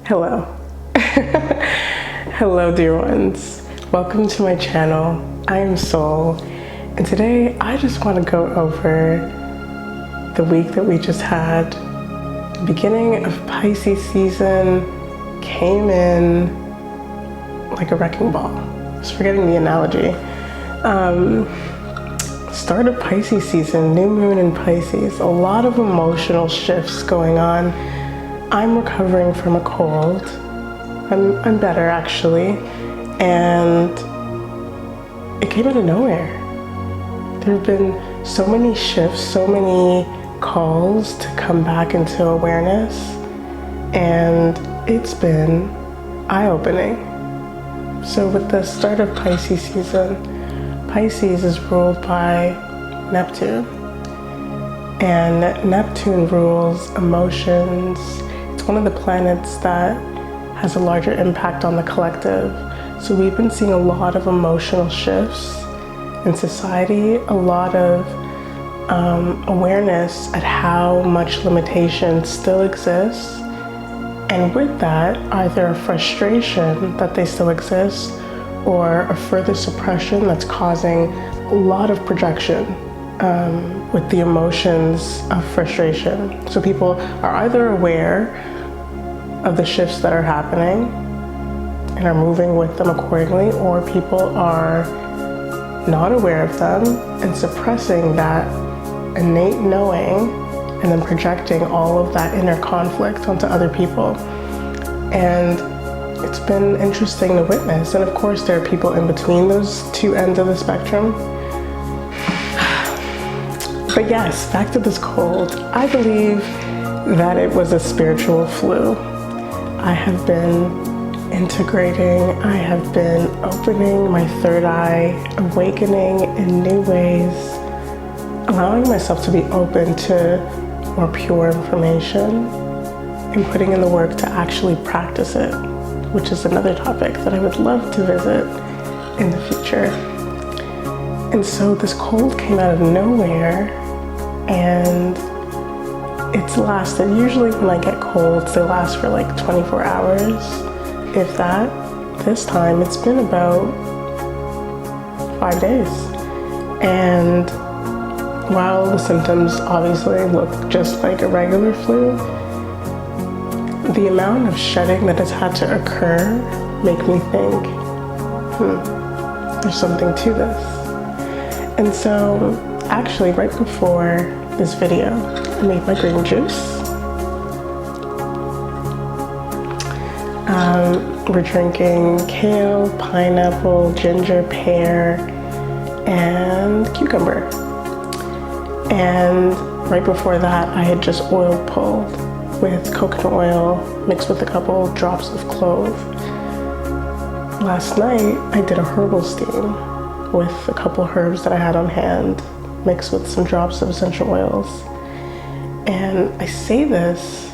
Hello. Hello, dear ones. Welcome to my channel. I am Soul, and today I just want to go over the week that we just had. The beginning of Pisces season came in like a wrecking ball. Just forgetting the analogy. Start of Pisces season, new moon in Pisces, a lot of emotional shifts going on. I'm recovering from a cold. I'm better actually, and it came out of nowhere. There have been so many shifts, so many calls to come back into awareness, and it's been eye-opening. So with the start of Pisces season, Pisces is ruled by Neptune, and Neptune rules emotions. It's one of the planets that has a larger impact on the collective. So we've been seeing a lot of emotional shifts in society, a lot of awareness at how much limitation still exists. And with that, either a frustration that they still exist or a further suppression that's causing a lot of projection with the emotions of frustration. So people are either aware of the shifts that are happening and are moving with them accordingly, or people are not aware of them and suppressing that innate knowing and then projecting all of that inner conflict onto other people. And it's been interesting to witness. And of course, there are people in between those two ends of the spectrum. But yes, back to this cold. I believe that it was a spiritual flu. I have been integrating, I have been opening my third eye, awakening in new ways, allowing myself to be open to more pure information and putting in the work to actually practice it, which is another topic that I would love to visit in the future. And so this cold came out of nowhere, and it's lasted. Usually when I get colds, they last for like 24 hours, if that. This time it's been about 5 days. And while the symptoms obviously look just like a regular flu, the amount of shedding that has had to occur make me think, there's something to this. And so actually right before this video, I made my green juice. We're drinking kale, pineapple, ginger, pear, and cucumber. And right before that, I had just oil pulled with coconut oil mixed with a couple drops of clove. Last night, I did a herbal steam with a couple herbs that I had on hand, mixed with some drops of essential oils. And I say this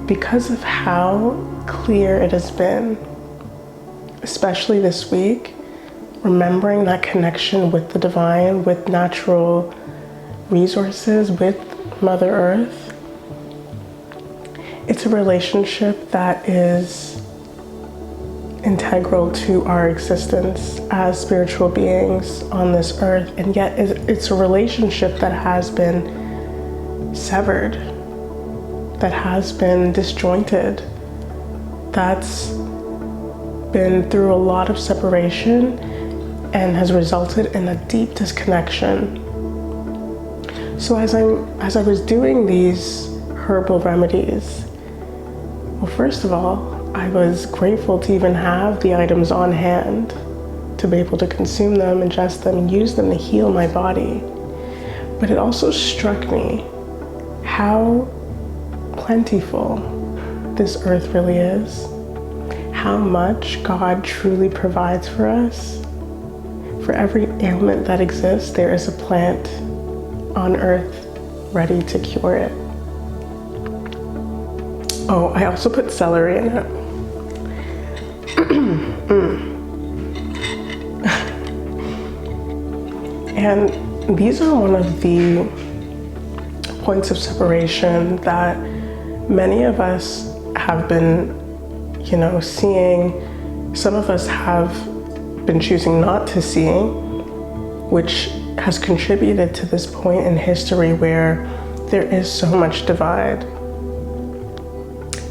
because of how clear it has been, especially this week, remembering that connection with the divine, with natural resources, with Mother Earth. It's a relationship that is integral to our existence as spiritual beings on this earth, and yet it's a relationship that has been severed, that has been disjointed, that's been through a lot of separation and has resulted in a deep disconnection. So as I was doing these herbal remedies, well, first of all, I was grateful to even have the items on hand to be able to consume them, ingest them, and use them to heal my body. But it also struck me how plentiful this earth really is, how much God truly provides for us. For every ailment that exists, there is a plant on earth ready to cure it. Oh, I also put celery in it. And these are one of the points of separation that many of us have been seeing. Some of us have been choosing not to see, which has contributed to this point in history where there is so much divide.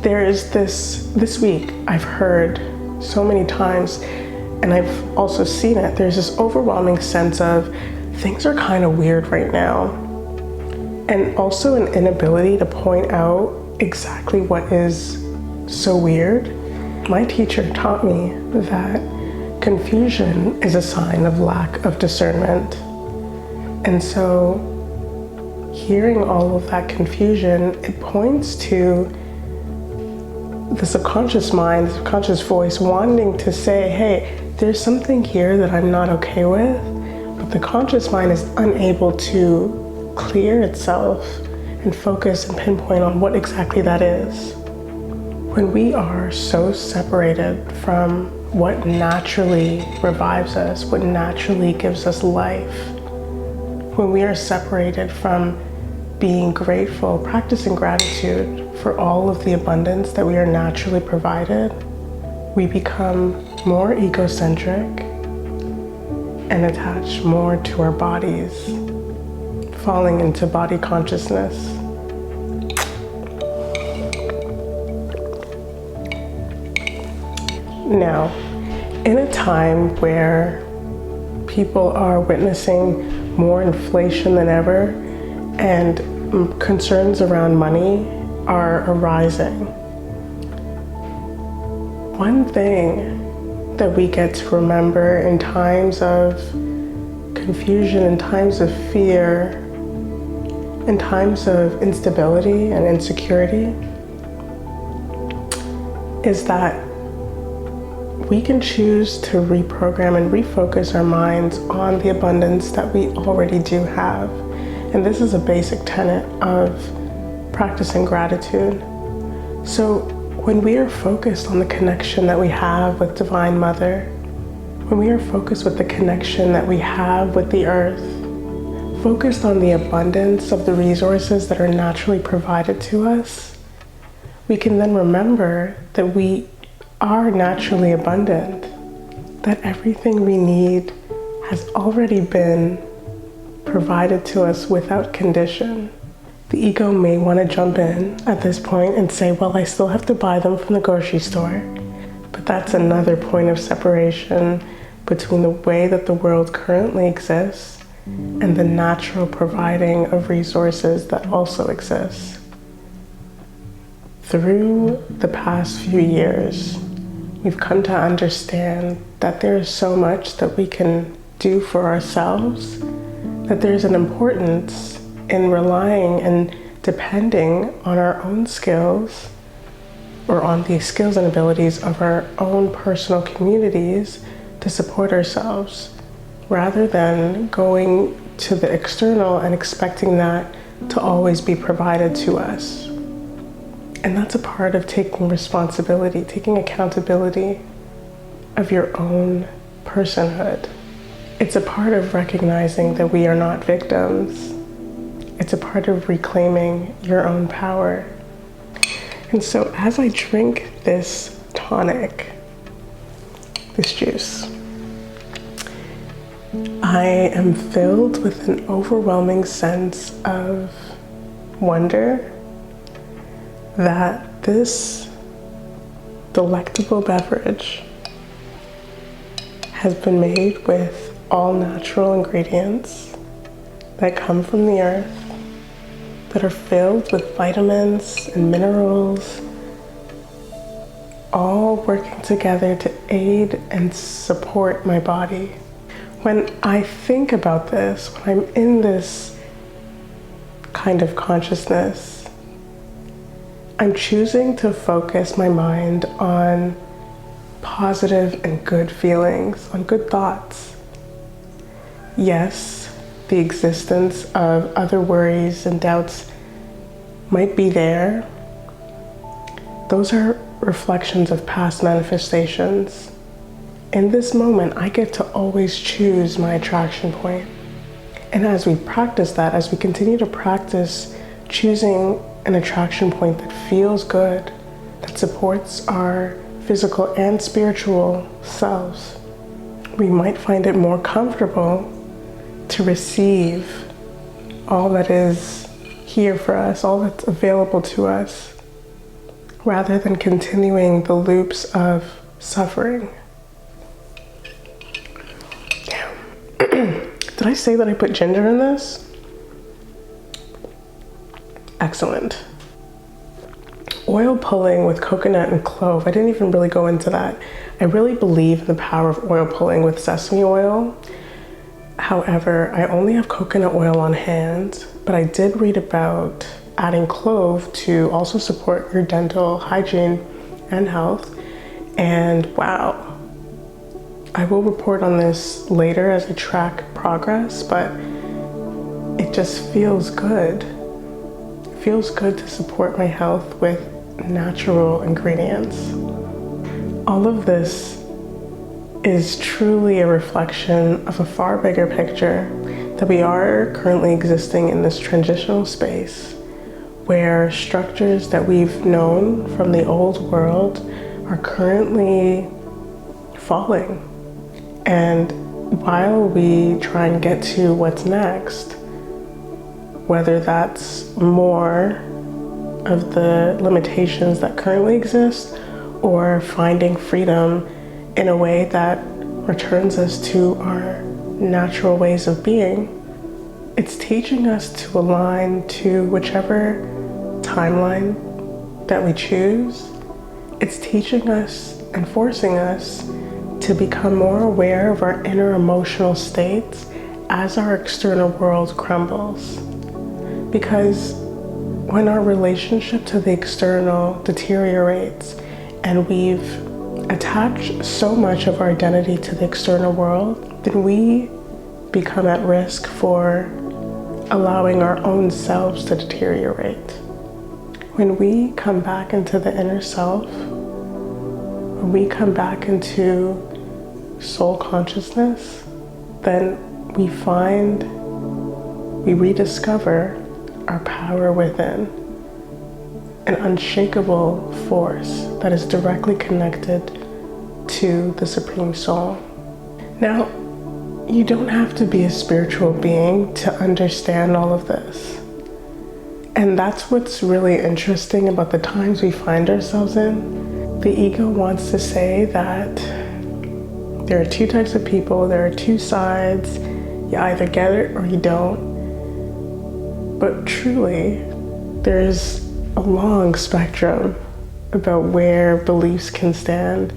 There is this week, I've heard so many times, and I've also seen it, there's this overwhelming sense of things are kind of weird right now. And also an inability to point out exactly what is so weird. My teacher taught me that confusion is a sign of lack of discernment. And so hearing all of that confusion, it points to the subconscious mind, the subconscious voice wanting to say, hey, there's something here that I'm not okay with, but the conscious mind is unable to clear itself and focus and pinpoint on what exactly that is. When we are so separated from what naturally revives us, what naturally gives us life, when we are separated from being grateful, practicing gratitude for all of the abundance that we are naturally provided, we become more egocentric and attach more to our bodies, falling into body consciousness. Now, in a time where people are witnessing more inflation than ever and concerns around money are arising, one thing that we get to remember in times of confusion, in times of fear, in times of instability and insecurity, is that we can choose to reprogram and refocus our minds on the abundance that we already do have. And this is a basic tenet of practicing gratitude. So when we are focused on the connection that we have with Divine Mother, when we are focused with the connection that we have with the earth, focused on the abundance of the resources that are naturally provided to us, we can then remember that we are naturally abundant, that everything we need has already been provided to us without condition. The ego may want to jump in at this point and say, well, I still have to buy them from the grocery store. But that's another point of separation between the way that the world currently exists and the natural providing of resources that also exists. Through the past few years, we've come to understand that there is so much that we can do for ourselves, that there's an importance in relying and depending on our own skills or on the skills and abilities of our own personal communities to support ourselves, rather than going to the external and expecting that to always be provided to us. And that's a part of taking responsibility, taking accountability of your own personhood. It's a part of recognizing that we are not victims. It's a part of reclaiming your own power. And so as I drink this tonic, this juice, I am filled with an overwhelming sense of wonder that this delectable beverage has been made with all natural ingredients that come from the earth, that are filled with vitamins and minerals, all working together to aid and support my body. When I think about this, when I'm in this kind of consciousness, I'm choosing to focus my mind on positive and good feelings, on good thoughts. Yes, the existence of other worries and doubts might be there. Those are reflections of past manifestations. In this moment, I get to always choose my attraction point. And as we practice that, as we continue to practice choosing an attraction point that feels good, that supports our physical and spiritual selves, we might find it more comfortable to receive all that is here for us, all that's available to us, rather than continuing the loops of suffering. Damn. Did I say that I put ginger in this? Excellent. Oil pulling with coconut and clove. I didn't even really go into that. I really believe in the power of oil pulling with sesame oil. However, I only have coconut oil on hand, but I did read about adding clove to also support your dental hygiene and health. And wow, I will report on this later as I track progress, but it just feels good. It feels good to support my health with natural ingredients. All of this is truly a reflection of a far bigger picture, that we are currently existing in this transitional space where structures that we've known from the old world are currently falling. And while we try and get to what's next, whether that's more of the limitations that currently exist or finding freedom in a way that returns us to our natural ways of being, it's teaching us to align to whichever timeline that we choose. It's teaching us and forcing us to become more aware of our inner emotional states as our external world crumbles. Because when our relationship to the external deteriorates and we've attached so much of our identity to the external world, then we become at risk for allowing our own selves to deteriorate. When we come back into the inner self, when we come back into soul consciousness, then we rediscover our power within, an unshakable force that is directly connected to the Supreme Soul. Now, you don't have to be a spiritual being to understand all of this. And that's what's really interesting about the times we find ourselves in. The ego wants to say that there are two types of people, there are two sides, you either get it or you don't. But truly, there's a long spectrum about where beliefs can stand,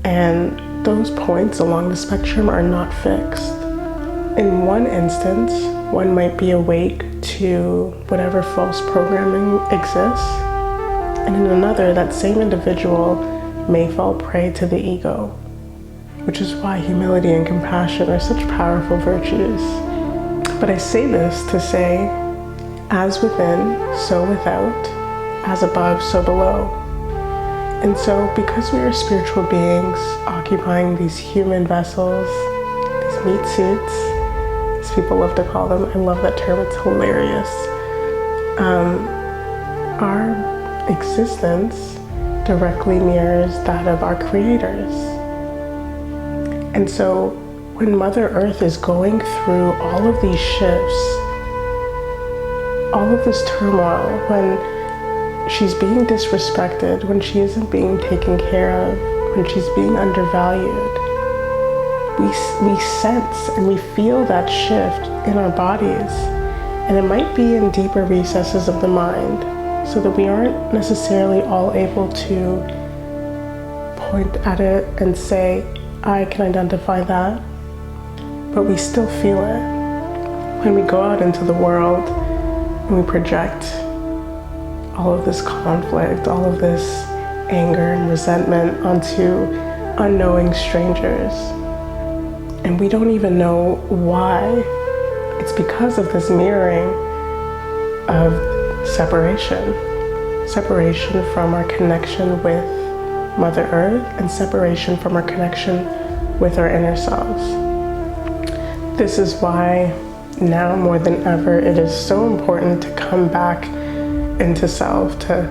and those points along the spectrum are not fixed. In one instance, one might be awake to whatever false programming exists, and in another, that same individual may fall prey to the ego, which is why humility and compassion are such powerful virtues. But I say this to say, as within, so without, as above, so below. And so, because we are spiritual beings occupying these human vessels, these meat suits, as people love to call them, I love that term, it's hilarious. Our existence directly mirrors that of our creators. And so, when Mother Earth is going through all of these shifts, all of this turmoil, when she's being disrespected, when she isn't being taken care of, when she's being undervalued, we sense and we feel that shift in our bodies. And it might be in deeper recesses of the mind, so that we aren't necessarily all able to point at it and say, I can identify that, but we still feel it. When we go out into the world and we project all of this conflict, all of this anger and resentment onto unknowing strangers, and we don't even know why. It's because of this mirroring of separation from our connection with Mother Earth and separation from our connection with our inner selves. This is why now more than ever it is so important to come back into self, to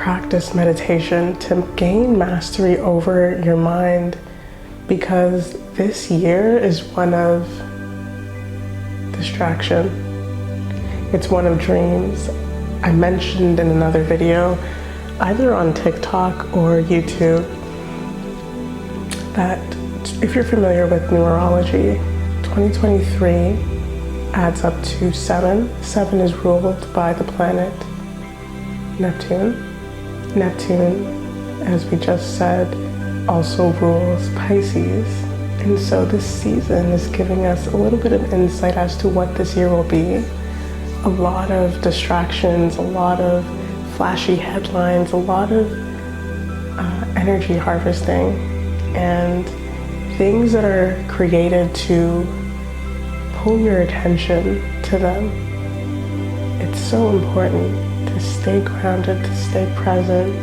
practice meditation to gain mastery over your mind, because this year is one of distraction. It's one of dreams. I mentioned in another video, either on TikTok or YouTube, that if you're familiar with numerology, 2023 adds up to 7. 7 is ruled by the planet Neptune. Neptune, as we just said, also rules Pisces. And so this season is giving us a little bit of insight as to what this year will be. A lot of distractions, a lot of flashy headlines, a lot of energy harvesting, and things that are created to pull your attention to them. It's so important to stay grounded, to stay present,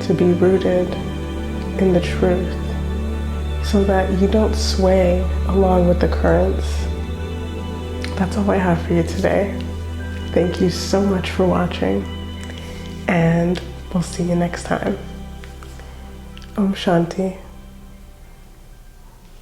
to be rooted in the truth, so that you don't sway along with the currents. That's all I have for you today. Thank you so much for watching, and we'll see you next time. Om Shanti.